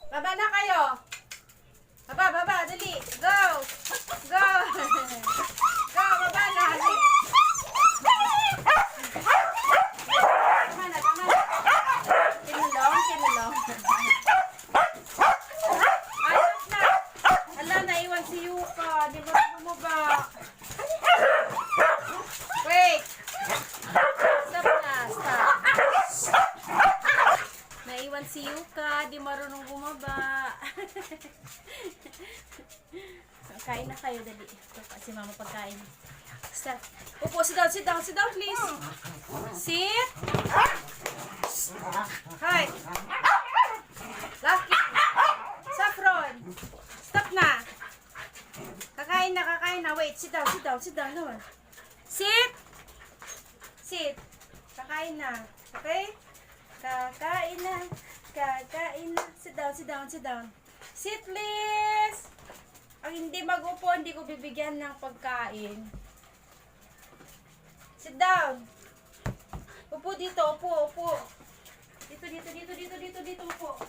Baba na kayo. Baba, baba, dali. Go. Go. Go, baba na. Dali. Tama na, tama na. Kinulong, kinulong. Ayos na. Ala, naiwan si Yuka. Di ba bumaba? Wait. Stop na, stop. Naiwan si Yuka. Di marunong bumaba. Kain na kayo, dali. Ito pa si mama pagkain. Stop. Upo, sit down, sit down, sit down, please. Sit. Hi. Lucky. Saffron. Stop na. Kakain na, kakain na. Wait, sit down, sit down, sit down. No. Sit. Sit. Kakain na. Okay? Kakain na. Kakain na. Sit down, sit down, sit down. Sit, please. Ang hindi mag-upo, hindi ko bibigyan ng pagkain. Sit down. Upo dito, upo, upo. Dito, dito, dito, dito, dito, dito, upo.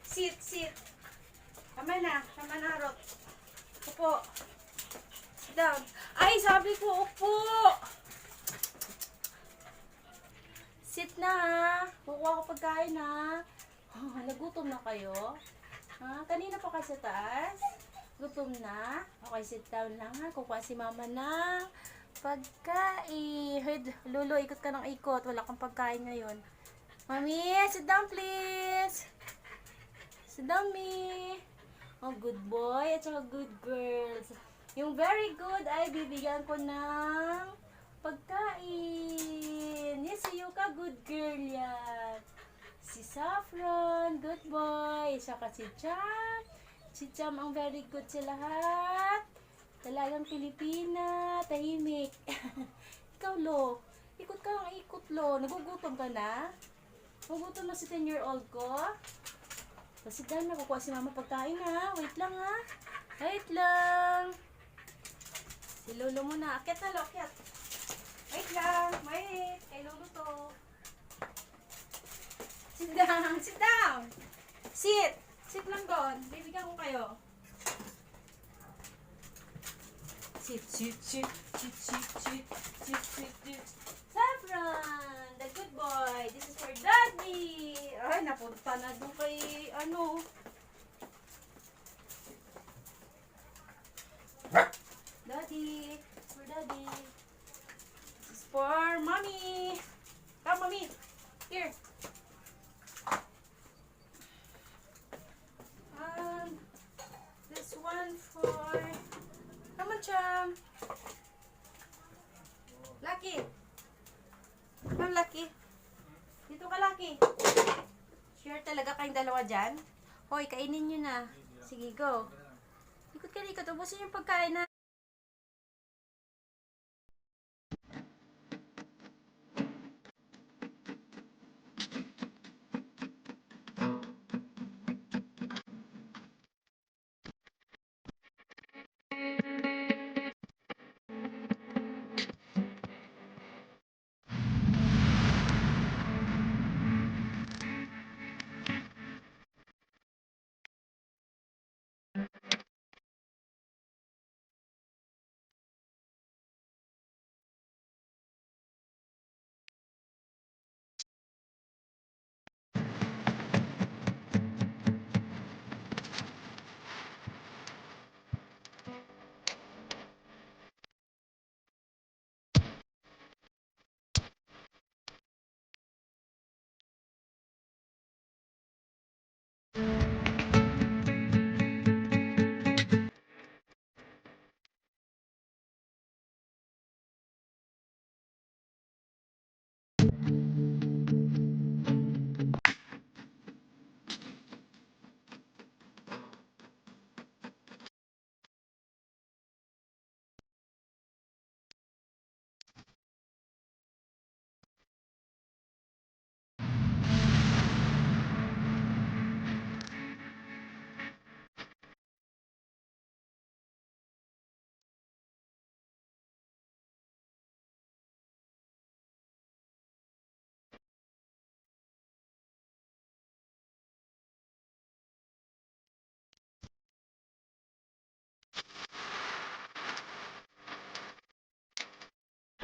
Sit, sit. Tama na, Rot. Upo. Sit down. Ay, sabi ko, upo. Sit na, ha. Kukuha ko pagkain, ha. Oh, nagutom na kayo? Ha? Kanina pa kayo sa taas? Gutom na? Okay, sit down lang, ha. Kukuha si mama ng pagkain. Hoy, Lolo, ikot ka ng ikot. Wala kang pagkain ngayon. Mami, sit down, please. Sit down, me. Oh, good boy at saka good girls. Yung very good ay bibigyan ko ng pagkain. Yes, si Yuka, good girl yan. Si Saffron, good boy. Saka si Cham. Si Cham ang very good sa lahat. Talagang Pilipina, tahimik. Ikaw, Lo. Ikot ka ang ikot, Lo. Nagugutom ka na? Nagugutom na si 10-year-old ko? Kasi dahil nakukuha si mama pagkain, ha? Wait lang, ha? Wait lang. Si Lolo muna. Akyat na, Lo. Akyat. Wait lang. Wait. Kay Lolo to. Sit down. Sit down. Sit. Sit lang doon. Bibigyan ko kayo. Sit, sit, sit. Sit, sit, sit. Sit, sit, sit. Saffron, the good boy. This is for Daddy. Ay, napunta na doon kay, ano. Daddy. It's for Daddy. This is for Mommy. Come, Mommy. Here. This one for... Come on, Cham. Lucky. Come, Lucky. Dito ka, Lucky. Sure talaga kayong dalawa dyan? Hoy, kainin nyo na. Sige, go. Ikot ka, ikot. Ubusin yung pagkain na.